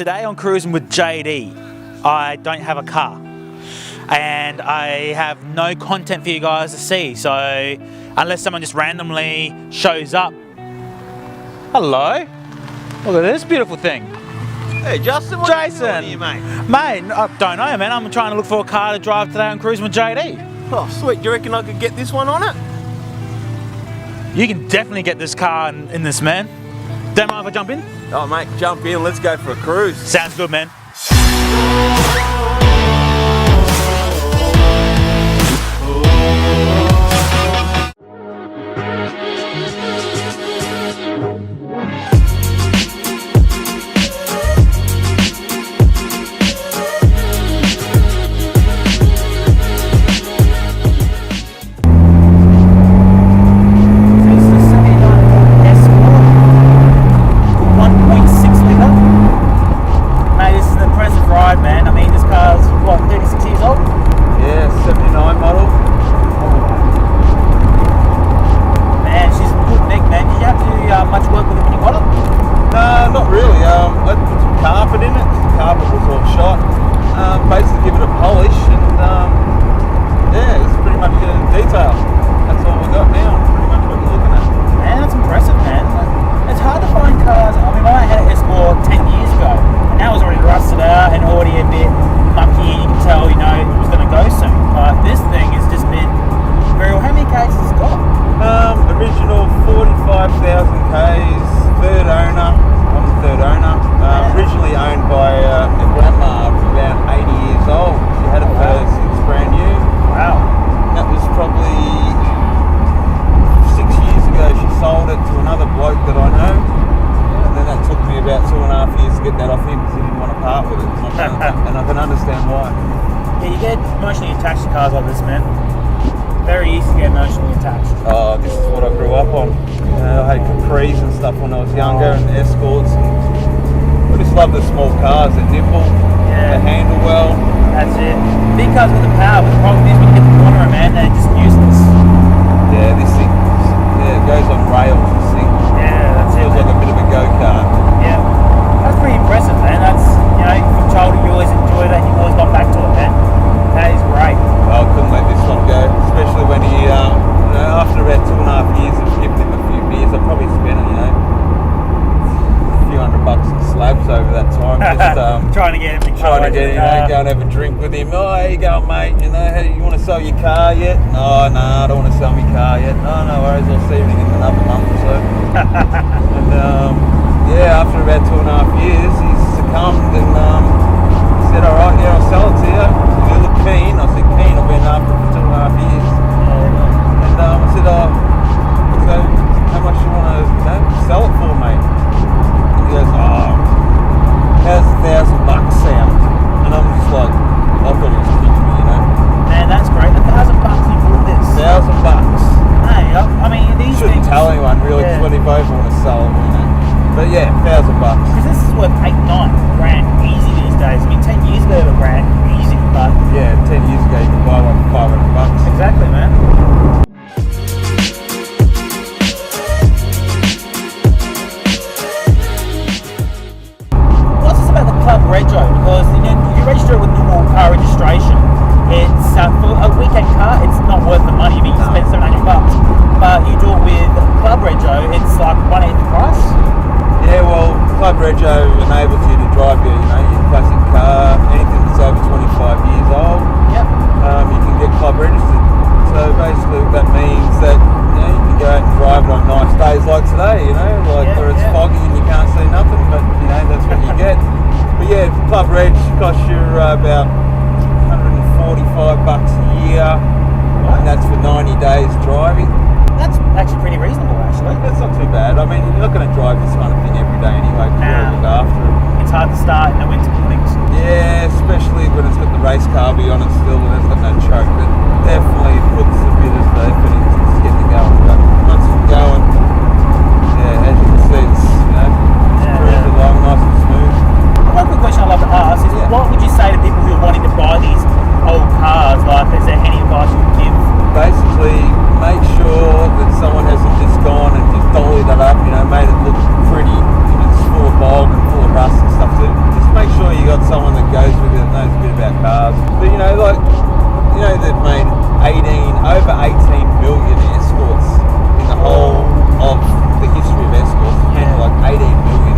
today on Cruisin With JD, I don't have a car and I have no content for you guys to see, so unless someone just randomly shows up. Hello, look at this beautiful thing. Hey Justin, what Jason, are you doing here, mate? Mate, I don't know, man. I'm trying to look for a car to drive today on Cruisin With JD. Oh sweet, do you reckon I could get this one on it? You can definitely get this car in this, man. Don't mind if I jump in? Oh mate, jump in, let's go for a cruise. Sounds good, man. And I can understand why. Yeah, you get emotionally attached to cars like this, man. Very easy to get emotionally attached. Oh, this is what I grew up on. I had Capris and stuff when I was younger, and Escorts. And I just love the small cars. They're nimble, they handle well. That's it. Big cars with the power, but the problem is when you get the corner, man, they're just useless. Yeah, this thing, it goes on rails, this thing. Yeah, that's it. Feels like a bit of a go-kart. Yeah. That's pretty impressive, man. That's, you know, from childhood you always enjoyed it and you've always gone back to it, man. That is great. Well, I couldn't let this one go, especially when he, after about 2.5 years of giving him a few beers, I probably spent, a few $100 in slabs over that time. Just trying to get him to go and have a drink with him. Oh, how you going, mate? Hey, you want to sell your car yet? No, I don't want to sell my car yet. No worries, I'll see you in another month or so. And after about 2.5 years, he succumbed and said, all right, I'll sell it to you. You look keen. I said, keen. I've been after it for 2.5 years. And I said, so how much you want to sell it for, mate? And he goes, how's $1,000 sound? And I'm just like, I thought he was kidding me, Man, that's great. $1,000 you bought this. $1,000. Hey, I mean, these Shouldn't things... tell anyone, really, because when they both want to sell it, But yeah, $1,000. Because this is worth $8-9 grand easy these days. I mean, 10 years ago, $1 grand easy, but... Yeah, 10 years ago, you could buy one for $500. Exactly, man. What's this about the club rego? Because, you register it with normal car registration. It's, for a weekend car, it's not worth the money. I mean, you spend $700. But you do it with club rego, it's like 1/8 the price. Yeah, well, Club Rego enables you to drive your classic car, anything that's over 25 years old. Yep. You can get club registered. So basically that means that you can go out and drive it on nice days like today, where it's foggy and you can't see nothing, but that's what you get. But yeah, Club Reg costs you about $145 a year, and that's for 90 days driving. That's actually pretty reasonable, actually. That's not too bad. I mean, you're not going to drive this kind of thing every day anyway, because you'll look after it. It's hard to start in the winter mornings. Yeah, especially when it's got the race carby on it still and it's got no choke. It definitely puts a bit of the effort into just getting it going. But once it's going, as you can see, it's, cruising along nice and smooth. One quick question I'd love to ask is, what would you say to people who are wanting to buy these old cars? Like, is there any advice you would give? Basically, make sure that someone hasn't just gone and just dollied it up, made it look pretty, and it's full of bog and full of rust and stuff too. Just they've made over 18 million Escorts in the whole of the history of Escorts. Yeah. Like 18 million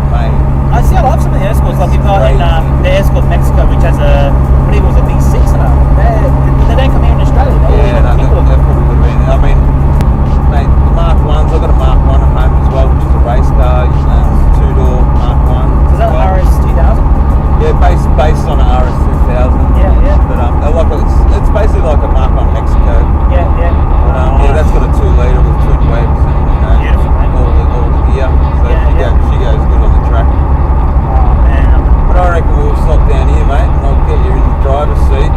made. I see a lot of some of the Escorts, like you've got in the Escort Mexico, which has I believe it was a V6 in it. They don't come here in Australia. That probably would have been. I mean, mate, the Mark 1s, I've got a Mark 1 at home as well, which is a race car, two-door Mark 1. Is that an RS 2000? Yeah, based on an RS 2000. Yeah. But it's basically like a Mark 1 Mexico. Yeah. Yeah, that's got a 2-litre with twin webs and beautiful, man. all the gear. So she goes good on the track. Oh man. But I reckon we'll stop down here, mate, and I'll get you in the driver's seat.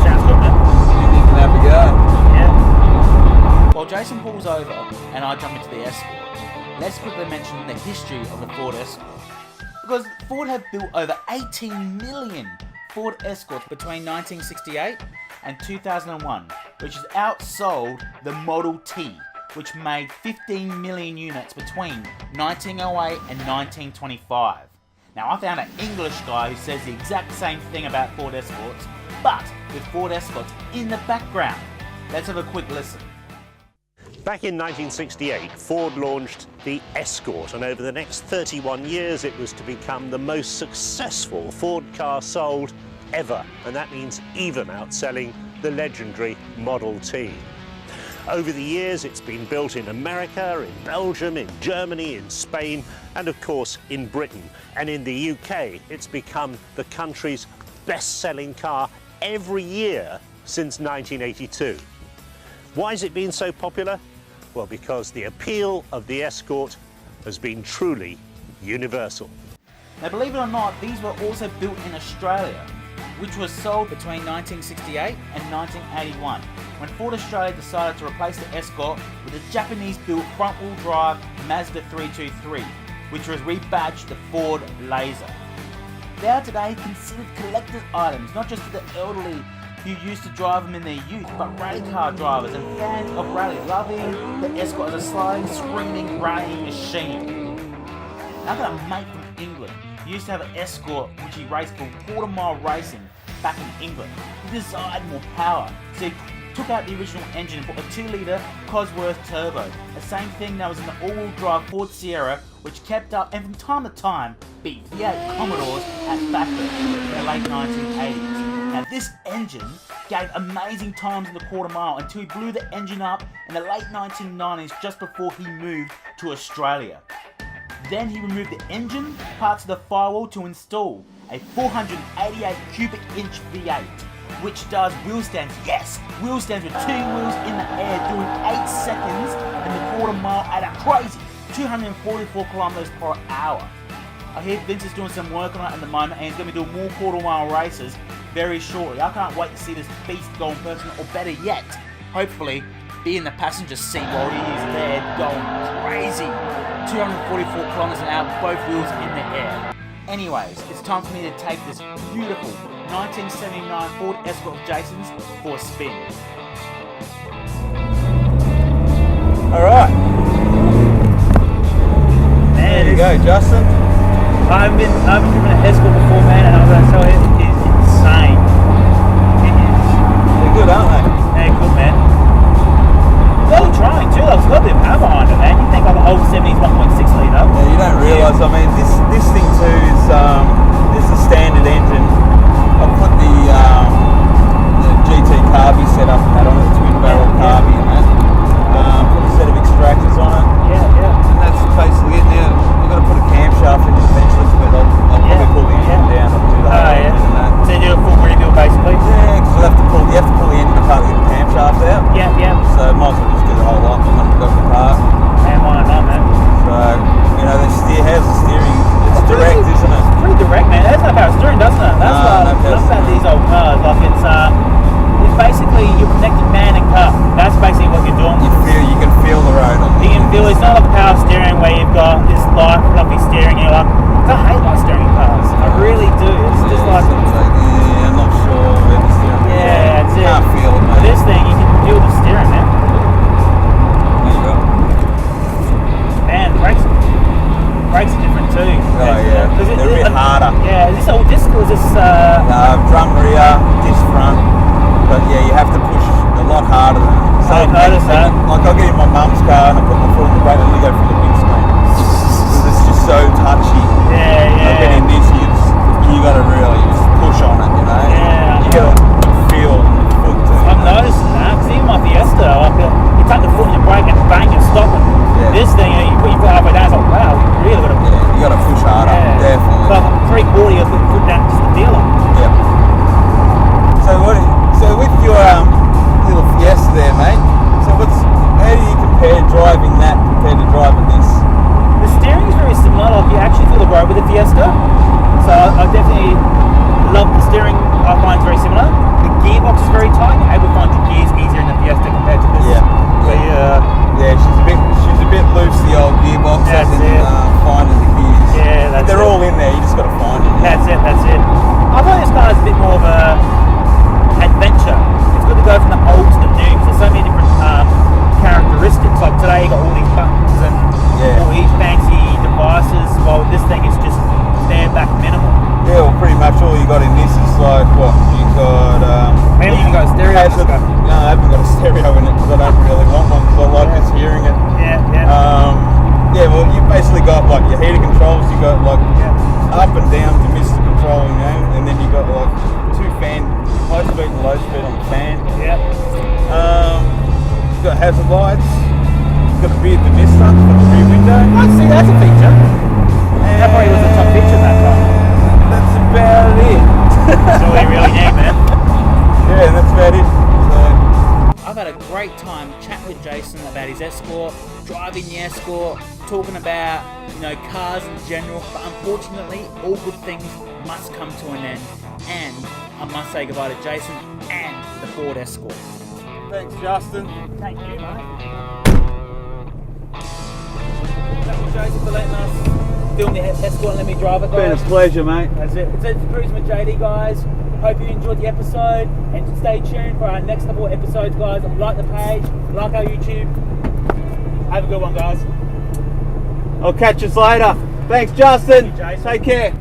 Sounds good, man. You can have a go. Yeah. While Jason pulls over and I jump into the Escort, let's quickly mention the history of the Ford Escort. Because Ford have built over 18 million Ford Escorts between 1968 and 2001, which has outsold the Model T, which made 15 million units between 1908 and 1925. Now, I found an English guy who says the exact same thing about Ford Escorts, but with Ford Escorts in the background. Let's have a quick listen. Back in 1968, Ford launched the Escort, and over the next 31 years it was to become the most successful Ford car sold ever, and that means even outselling the legendary Model T. Over the years it's been built in America, in Belgium, in Germany, in Spain, and of course in Britain. And in the UK it's become the country's best-selling car every year since 1982. Why has it been so popular? Well, because the appeal of the Escort has been truly universal. Now, believe it or not, these were also built in Australia, which was sold between 1968 and 1981, when Ford Australia decided to replace the Escort with a Japanese-built front-wheel drive Mazda 323, which was rebadged the Ford Laser. They are today considered collector's items, not just for the elderly who used to drive them in their youth, but rally car drivers and fans of rally, loving the Escort as a sliding, screaming, rallying machine. I've got a mate from England who used to have an Escort which he raced for quarter-mile racing back in England. He desired more power, so he took out the original engine and put a 2-litre Cosworth turbo. The same thing that was in the all-wheel drive Ford Sierra, which kept up and from time to time beat V8 Commodores at Bathurst in the late 1980s. Now, this engine gave amazing times in the quarter mile until he blew the engine up in the late 1990s just before he moved to Australia. Then he removed the engine, parts of the firewall to install a 488 cubic inch V8, which does wheel stands. Yes, wheel stands with 2 wheels in the air doing 8 seconds in the quarter mile at a crazy 244 kilometers per hour. I hear Vince is doing some work on it at the moment and he's going to be doing more quarter mile races very shortly. I can't wait to see this beast go in person, or better yet, hopefully be in the passenger seat while he is there going crazy. 244 kilometers an hour, both wheels in the air. Anyways, it's time for me to take this beautiful 1979 Ford Escort of Jason's for a spin. Alright. Man, there you go, Justin. I've been driven an Escort before, man, and I'm going to tell you, it is insane. It is. They're good, aren't they? They're good, man. Really trying too, like, it's got a bit of power behind it, man. You think like an old 70s 1.6 litre. Yeah, you don't realise, I mean, this thing too is, this is a standard engine. I've put the GT carby set up and that on it, twin barrel carby and that. Put a set of extractors on it. Yeah. And that's basically it. Now, I've got to put a camshaft in it eventually, but I'll probably pull the engine down and do the whole engine and that. So you do a full rebuild basically? Yeah, because you have to pull the engine apart to get the camshaft out. Yeah. So might as well just do the whole lot when we've got the part. Man, why not, man? So, how's the steering? It's direct, isn't it? It's pretty direct, man. That's not how it's steering, doesn't it? That's about these old cars. Like it's basically you're connecting man and car. That's basically what you're doing. You can feel the road on You can feel it's not like power steering where you've got this light fluffy steering. You're like, I hate light steering in cars. I really do. It's just like I'm not sure where the steering is. Yeah, that's it. Can't feel it, mate. But this thing, you can feel the steering, man. There you go. Man, brakes are different too. Oh yeah, they're a bit harder. Yeah, is this old disc or is this... Drum rear, disc front. But yeah, you have to push a lot harder than that. So I've noticed that. Like I'll get in my mum's car and I put my foot on the brake and we go for the big screen. It's just so touchy. Yeah, yeah. Like getting this, you got to really just push on it, you know. Yeah. You got to feel the foot too. I'm noticing that, because even my Fiesta, like, you take the foot in your brake and bang, and stop it. Yeah. This thing, you put your foot halfway down, it's like, wow, you really got to... Yeah, you got to push harder, definitely. Like 3/4, you put your foot down just the dealer. Yeah. So with your little Fiesta there, mate. So how do you compare driving that compared to driving this? The steering is very similar, like you actually feel the road with the Fiesta. So I definitely love the steering, I find it's very similar. The gearbox is very tight, you're able to find your gears easier in the Fiesta compared to this. Yeah, she's a bit loose, the old gearbox, That's as in it. Finding the gears. Yeah, that's They're it. all in there, you just got to find it. That's it. I thought this car is a bit more of a adventure. It's good to go from the old to the new, because there's so many different characteristics. Like today you got all these buttons and all these fancy devices, while this thing is just bare back minimal. Yeah, well, pretty much all you got in this is like what you got. Maybe you even got a stereo. No, I haven't got a stereo in it because I don't really want one because I like just hearing it. Yeah, well, you basically got like your heater controls. You got like up and down to miss the control, you know, and then you got like 2 fan, high speed and low speed on the fan. Yeah. You got hazard lights. You got a beard the mister for the rear window. I'd see that's a feature. That probably was a top feature in that car. That's about it. That's all you really need, man. Yeah, that's about it. So, I've had a great time chatting with Jason about his Escort, driving the Escort, talking about, cars in general, but unfortunately all good things must come to an end, and I must say goodbye to Jason and the Ford Escort. thanks, Justin. Thank you, mate. Thank you, Jason, for letting us film the Escort and let me drive it, guys. Been a pleasure, mate. That's it. It's Cruisin With JD, guys. Hope you enjoyed the episode, and stay tuned for our next couple of episodes, guys. Like the page, like our YouTube. Have a good one, guys. I'll catch us later. Thanks, Justin. Thank you, Jason. Take care.